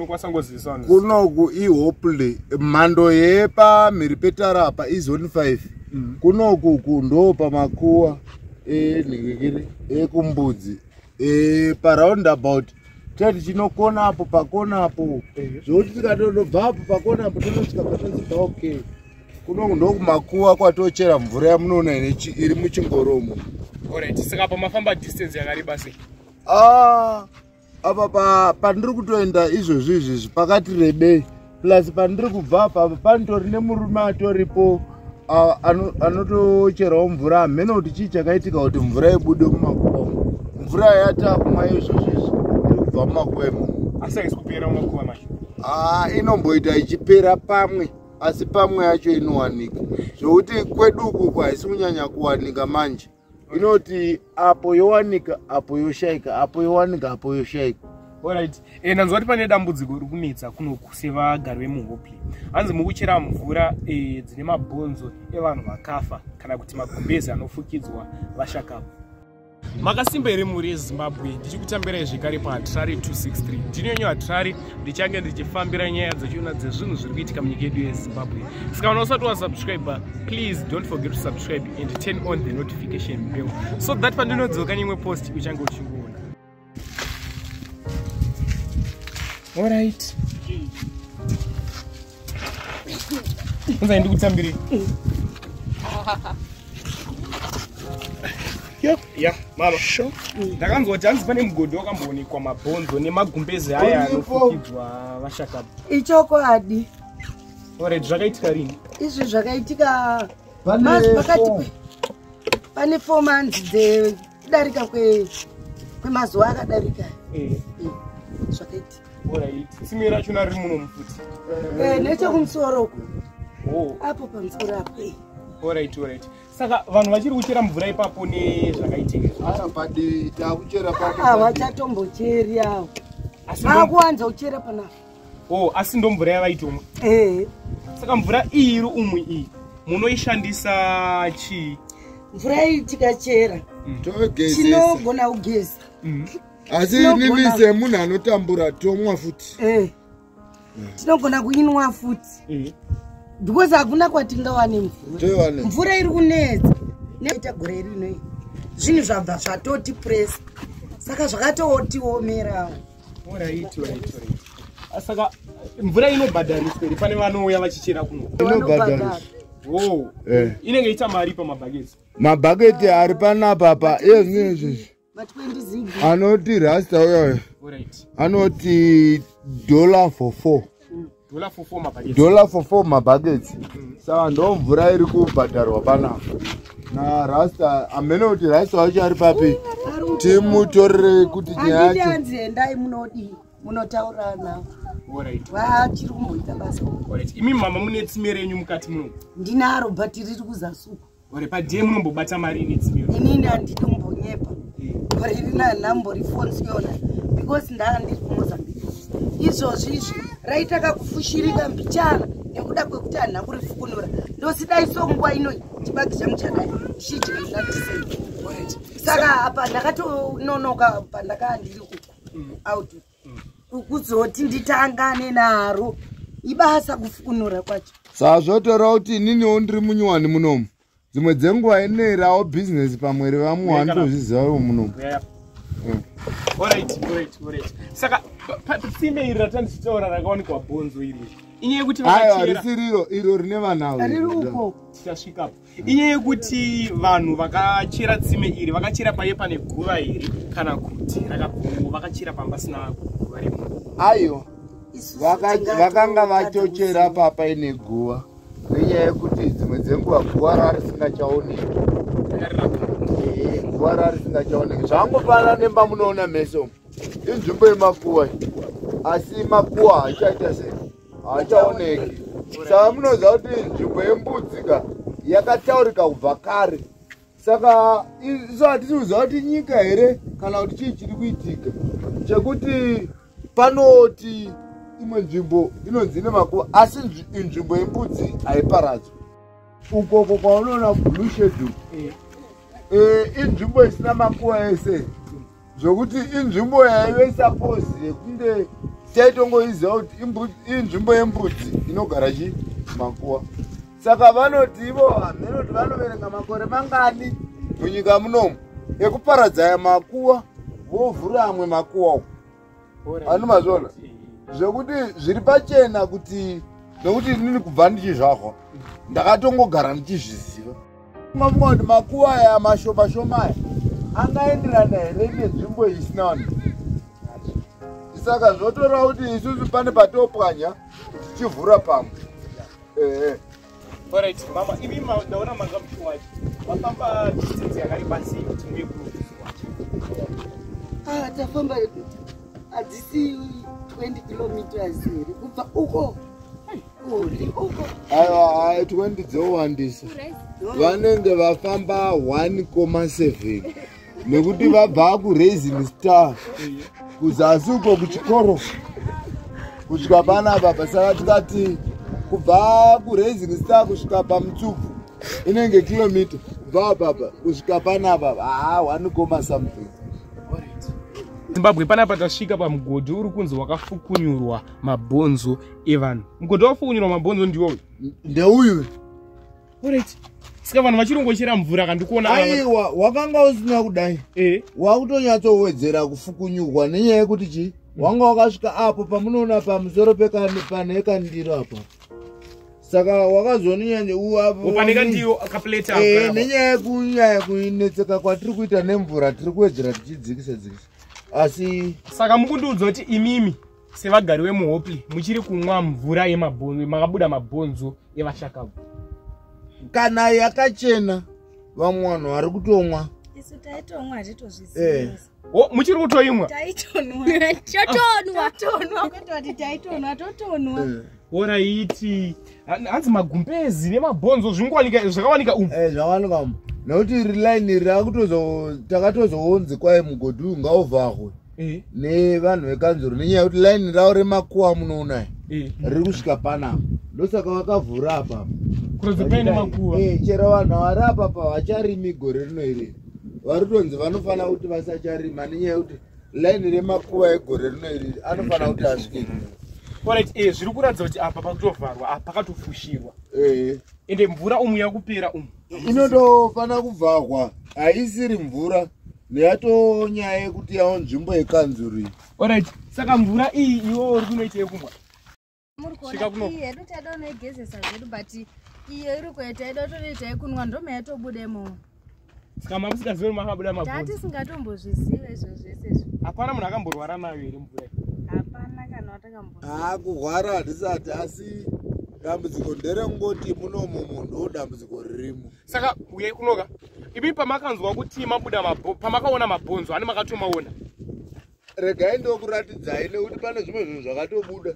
munokwasangozivisana kunoku ihopley mhando yepa mhiripetara pa izone 5 kunoku kundo pamakuwa enhingikiri ekumbudzi paraundabout tati chinokona apo pakona apo zvokuti tikatondobva apo pakona apo tonosvika patonzibva okay kunoku ndokumakuwa kwatochera mvura yamunoona iri muchingoromo. Alright, saka pamafamba distance yakareba sei? Apa pandiri kutoenda izvozvi pakati rebei plus pandiri kubva apa panitori nemurume atoripo anotocherawo mvura hamene kuti chii chakaitika kuti mvura ibude mumakuwa mvura yatakumwa izvozvi iri kubva mumakuwa imomo. Asi haisi kupera mumakuwa macho? Inomboita ichipera pamwe asi pamwe yacho inowanika zvokuti kweduku haisi kunyanya kuwanika manje inoti apo yowanika apo yoshaika apo yowanika apo yoshaika. Alright, nanzwa kuti pane dambudziko riri kunetsa kunoku sevagari vemuhopley. Hanzi mukuchera mvura dzine mabhonzo evanhu vakafa kana kuti magumbezi anofukidzwa vashakapo. Makasimba here muri yeZimbabwe ndichikutambirai zvekare paHatrari 263. Ndinonyo Hatrari ndichange ndichifambira nyaya dzachiona dzezvinhu zviri kuitika munyika yedu yeZimbabwe. Saka kana usati wasubscribe, please don't forget to subscribe and turn on the notification bell so that pandinodzoka neimwe post uchange uchingoona. Alright. Unza ndikutambire. Yeah, mama. Sure. Ndakanzwa kuti hanzi pane mugodhi wakamboonekwa mabhonzo nemagumbezi aya anofukidzwa vashakapo. Ichokwadi. Alright, zvakaitika rini? Izvi zvakaitika mazi pakati pane 4 months kudarika kwemazuva akadarika. Zvakaitika. Alright, tsime rachona riri muno mufuti? Nechekumusoro. Apo pamusoro apo. Alright. Saka vanhu vachiri kuchera mvura ipapo nezvakaitika. Padi takuchera papo. Vachatombocheri avo. Vakuwanza kuchera panapo. Asi ndo mvura yavaitomwa. Saka mvura iyi iri umwe iyi munoishandisa chii? Mvura iyi tikachera tinogona kugeza. Asi inini semunhu anotambura tomwa futi. Tinogona kuinwa futi. Because hakuna kwatingawane mvura. Mvura iri kunetsa. Neita gore rino zvinhu zvabva zvatoti press. Saka zvakatotiomerawo. Alright. Saka mvura inobhadhariswa iri pane vanouya vachichera kuno. Inobhadhariswa. Inenge ita mari pamabhaketi. Mabhaketi ari panapa pa ezvizvi. Anoti rasta uyo. Anoti $4 for 4. $4 for 4 mabuckets. Saka ndo mvura iri kubhadharwa panapa. Na rasta amene kuti rasta wacho ari papi. Timutorere kuti nyaya yacho. Anditi endai munodi munotaura navo. Vachiri kumboita basa. Imi mama mune tsime renyu mukati muno? Ndinaro but riri kuzasuka. Padie munombobata mari netsime? Inini handidi kumbonyepa. Rina nhambori phones yona because ndandiri kuMozambique. Izvozvi raitaka kufushirika mbichana nekuda kwekuti hanha kurifukunura ndosidai songuva ino chibagi changu chadai chichinatisei. Saka apa ndakatononoka pandakaa ndiri out kuzoti nditangane naro ibasa kufukunura kwacho. Saka zvotora kuti ininiwo ndiri munyuwani munomu dzimwe dzenguva inerawo business pamwere vamwe vanotozvizivawo munomu. Alright. Saka tsime iri ratandichitaura rakawanikwa bhonzo iri inyaya yekuti risiriro iro rine vanhu tichasvikapo. Inyaya yekuti vanhu vakachera tsime iri vakachera paye pane guva iri kana kuti vakachera pamba pasina guva rimo? Aiwa, vakanga vachochera papa ine guva nenyaya yekuti dzimwe dzenguva guva rarisingachaoneki. Guva rarisingachaoneki zvangofana nemba munoona meso inzvimbo yemakuwa asi makuwa hachaita sei hachaoneki. Saka munoziva kuti nzvimbo yembudzika yakataurika kubva kare. Saka isu hatisi kuziva kuti nyika here kana kuti chii chiri kuitika chekuti panoti imwe nzvimbo inonzi nemakuwa asi nzvimbo yembudzi haiparadzwi. Ukoko kwaunoona blue schedule inzvimbo isina makuwa ese zvokuti inzvimbo yaive suppose yekunge taitongoiziva kuti inzvimbo yembudzi inogara makuwa. Saka vanoti ivo hamhenoti vanoverenga makore mangani munyika munomu ekuparadza makuwa vovhura amwe makuwa uko. Anomazviona zvekuti zviri pachena kuti nokuti inini kubva ndichizvahwa ndakatongogara ndichizviziva. Kunga kuti makuwa aya mashoma aya angaenderana here nenzvimbo isina vanhu. Saka zvotora kuti isusu pane patopwanya tichivhura pamwe. Alright, mama, imi ndaona manga mshuwaji. Wafamba distance yakariba sei kuti muye kuno? Tafamba adzisi 20 kilometers here kubva uko. Aiwa, 20 dzowandisa. Vanenge vafamba 1.7 nekuti vabva kuRising Star kuzasi uko kuchikoro kusvika panapa. Saka tikati kubva kuRising Star kusvika paMutsubvu inenge kilomita, kubva papa kusvika panapa 1, something. Zimbabwe panapa tasvika pamugodhi uri kunzi wakafukunyurwa mabhonzo evanhu. Mugodhi wafukunyurwa mabhonzo ndiwo ndeuyu. Alright. Saka vanhu vachirongochera mvura kandikuona. Aiwa, wakanga usina kudai. Wakutonyatsoowedzera kufukunyurwa nenyaya yekuti chi? Wanga wakasvika apo pamunoona pamusoro pane kandiro apa. Saka wakazonyanya uapo. Upaneka ndiro akapleta apa. Nenyaya kunetseka kwatiri kuita nemvura tiri kuwedzera tichidzikisa. Asi saka mukundiudza kuti imimi sevagari vemuHopley muchiri kumwa mvura yemabhonzo, makabuda mabhonzo evashakavu. Kana yakachena vamwe vanhu vari kutomwa. Isu taitomwa hatitozviziva. Muchiri kutoimwa? Taitonwa. Totonwa kwete kuti taitonwa totonwa. Alright. Hanzi magumbezi nemabhonzo zvakawanika umu. Zvakawanika umu. Nokuti iri line iri takatozoonzi kwai mugodhi uyu ngauvhahwe nevanhu vekanzuro nenyaya yekuti line ravo remakuwa munoona riri kusvika panapa. Ndosaka vakavhura apa. Kurodza paine makuwa. Chero vanhu vari apa vacharimi gore rino iri vari kutonzi vanofana kuti vasacharima nenyaya yekuti line remakuwa egore rino iri anofana kuti asvike. Alright, zviri kuratidza kuti apa pakutovharwa apa pakatofushirwa. Ende mvura umu yakupera umu. Inotofana kuvhagwa, haisiri mvura neyatonyaya yekuti yawo nzvimbo yekanzuri. Alright, saka mvura iyi iwo uri kunoita yekumwa. Svika kuno. Yedu taida unoigezesa zvedu but iyo iri kuita yedu toita yekunwa ndome yatobudemo. Saka mamusikazivi makabuda mabhonzo. Tatisingatombozviziva izvo zvese. Hapana munhu akamborwara nayo here mvura? Hapana kana watakamborwara. Kurwara handisati, asi dambudziko nderengoti munomu munhu ndodambudziko ririmo. Saka uyai kunoka. Imi pamakanzwa kuti mabuda pamakaona mabhonzo ani makatomaona. Regai ndokuratidzai nekuti pane zvimwe zvinhu zvakatobuda.